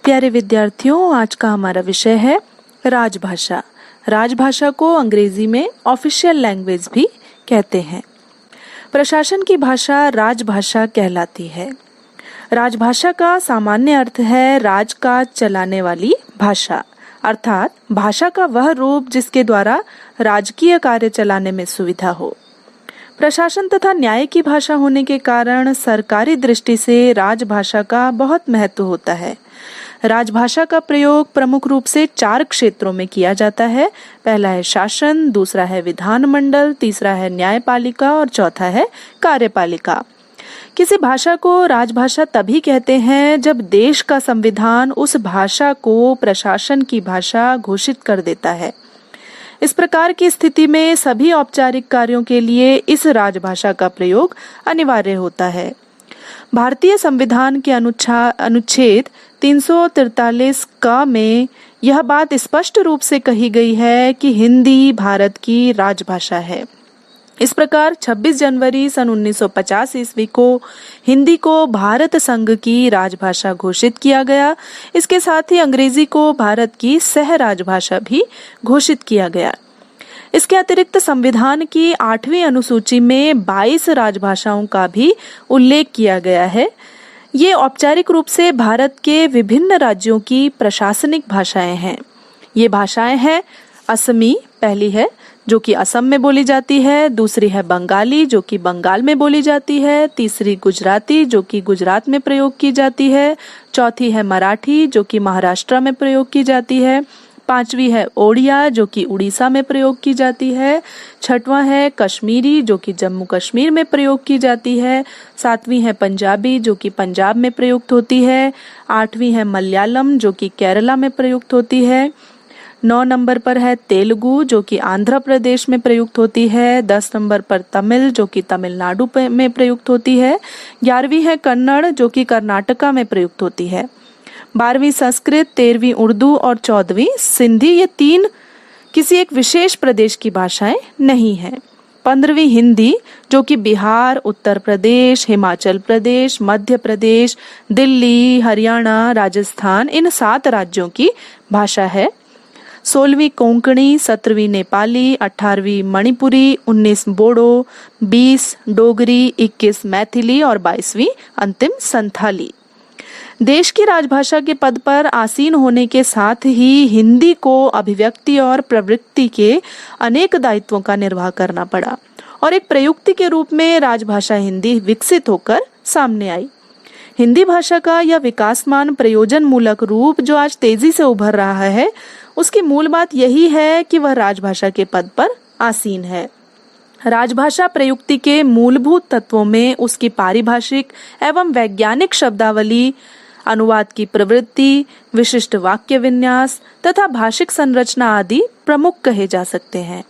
प्यारे विद्यार्थियों, आज का हमारा विषय है राजभाषा। राजभाषा को अंग्रेजी में ऑफिशियल लैंग्वेज भी कहते हैं। प्रशासन की भाषा राजभाषा कहलाती है। राजभाषा का सामान्य अर्थ है राज का चलाने वाली भाषा, अर्थात भाषा का वह रूप जिसके द्वारा राजकीय कार्य चलाने में सुविधा हो। प्रशासन तथा न्याय की भाषा होने के कारण सरकारी दृष्टि से राजभाषा का बहुत महत्व होता है। राजभाषा का प्रयोग प्रमुख रूप से 4 क्षेत्रों में किया जाता है। पहला है शासन, दूसरा है विधानमंडल, तीसरा है न्यायपालिका और चौथा है कार्यपालिका। किसी भाषा को राजभाषा तभी कहते हैं जब देश का संविधान उस भाषा को प्रशासन की भाषा घोषित कर देता है। इस प्रकार की स्थिति में सभी औपचारिक कार्यों के लिए इस राजभाषा का प्रयोग अनिवार्य होता है। भारतीय संविधान के अनुच्छेद 343 क में यह बात स्पष्ट रूप से कही गई है कि हिंदी भारत की राजभाषा है। इस प्रकार 26 जनवरी सन 1950 ईस्वी को हिंदी को भारत संघ की राजभाषा घोषित किया गया। इसके साथ ही अंग्रेजी को भारत की सह राजभाषा भी घोषित किया गया। इसके अतिरिक्त संविधान की 8वीं अनुसूची में 22 राजभाषाओं का भी उल्लेख किया गया है। ये औपचारिक रूप से भारत के विभिन्न राज्यों की प्रशासनिक भाषाएं हैं। ये भाषाएं हैं असमी, पहली है जो कि असम में बोली जाती है, दूसरी है बंगाली जो कि बंगाल में बोली जाती है, तीसरी गुजराती जो कि गुजरात में प्रयोग की जाती है, चौथी है मराठी जो कि महाराष्ट्र में प्रयोग की जाती है, पांचवी है ओडिया जो कि उड़ीसा में प्रयोग की जाती है, छठवां है कश्मीरी जो कि जम्मू कश्मीर में प्रयोग की जाती है, सातवीं है पंजाबी जो कि पंजाब में प्रयुक्त होती है, आठवीं है मलयालम जो कि केरला में प्रयुक्त होती है, 9 नंबर पर है तेलुगु जो कि आंध्र प्रदेश में प्रयुक्त होती है, 10 नंबर पर तमिल जो कि तमिलनाडु में प्रयुक्त होती है, 11वीं है कन्नड़ जो कि कर्नाटका में प्रयुक्त होती है, 12वीं संस्कृत, 13वीं उर्दू और 14वीं सिंधी। ये 3 किसी एक विशेष प्रदेश की भाषाएं नहीं हैं। 15वीं हिंदी जो कि बिहार, उत्तर प्रदेश, हिमाचल प्रदेश, मध्य प्रदेश, दिल्ली, हरियाणा, राजस्थान, इन 7 राज्यों की भाषा है। 16वीं कोंकणी, 17वीं नेपाली, 18वीं मणिपुरी, 19 बोडो, 20 डोगरी, 21 मैथिली और 22वीं अंतिम संथाली। देश की राजभाषा के पद पर आसीन होने के साथ ही हिंदी को अभिव्यक्ति और प्रवृत्ति के अनेक दायित्वों का निर्वाह करना पड़ा और एक प्रयुक्ति के रूप में राजभाषा हिंदी विकसित होकर सामने आई। हिंदी भाषा का यह विकासमान प्रयोजन मूलक रूप जो आज तेजी से उभर रहा है, उसकी मूल बात यही है कि वह राजभाषा के पद पर आसीन है। राजभाषा प्रयुक्ति के मूलभूत तत्वों में उसकी पारिभाषिक एवं वैज्ञानिक शब्दावली, अनुवाद की प्रवृत्ति, विशिष्ट वाक्य विन्यास तथा भाषिक संरचना आदि प्रमुख कहे जा सकते हैं।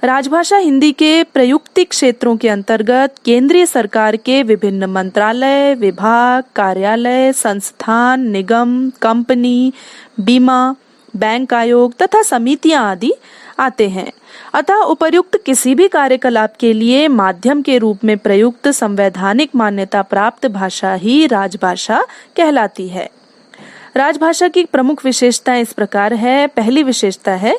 राजभाषा हिंदी के प्रयुक्ति क्षेत्रों के अंतर्गत केंद्रीय सरकार के विभिन्न मंत्रालय, विभाग, कार्यालय, संस्थान, निगम, कंपनी, बीमा, बैंक आयोग तथा समितियां आदि आते हैं। अतः उपर्युक्त किसी भी कार्यकलाप के लिए माध्यम के रूप में प्रयुक्त संवैधानिक मान्यता प्राप्त भाषा ही राजभाषा कहलाती है। राजभाषा की प्रमुख विशेषताएं इस प्रकार है। पहली विशेषता है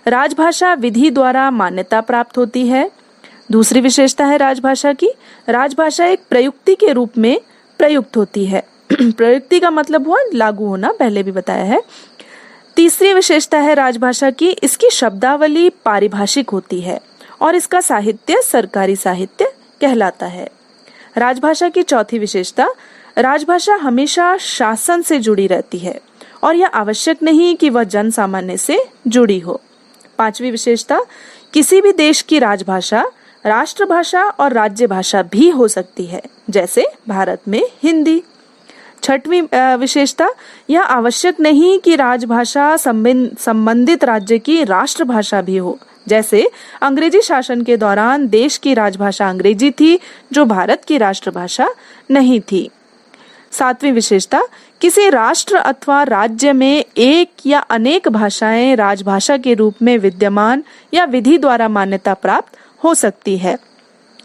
राजभाषा विधि द्वारा मान्यता प्राप्त होती है। दूसरी विशेषता है राजभाषा की, राजभाषा एक प्रयुक्ति के रूप में प्रयुक्त होती है। प्रयुक्ति का मतलब हुआ लागू होना, पहले भी बताया है। तीसरी विशेषता है राजभाषा की, इसकी शब्दावली पारिभाषिक होती है और इसका साहित्य सरकारी साहित्य कहलाता है। राजभाषा की चौथी विशेषता, राजभाषा हमेशा शासन से जुड़ी रहती है और यह आवश्यक नहीं कि वह जन सामान्य से जुड़ी हो। पांचवी विशेषता, किसी भी देश की राजभाषा राष्ट्रभाषा और राज्य भाषा भी हो सकती है, जैसे भारत में हिंदी। छठवीं विशेषता, यह आवश्यक नहीं कि राजभाषा संबंधित राज्य की राष्ट्रभाषा भी हो, जैसे अंग्रेजी शासन के दौरान देश की राजभाषा अंग्रेजी थी जो भारत की राष्ट्रभाषा नहीं थी। सातवीं विशेषता, किसी राष्ट्र अथवा राज्य में एक या अनेक भाषाएं राजभाषा के रूप में विद्यमान या विधि द्वारा मान्यता प्राप्त हो सकती है।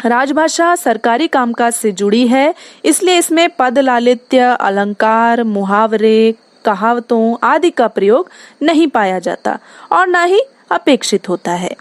राजभाषा सरकारी कामकाज से जुड़ी है, इसलिए इसमें पद लालित्य, अलंकार, मुहावरे, कहावतों आदि का प्रयोग नहीं पाया जाता और न ही अपेक्षित होता है।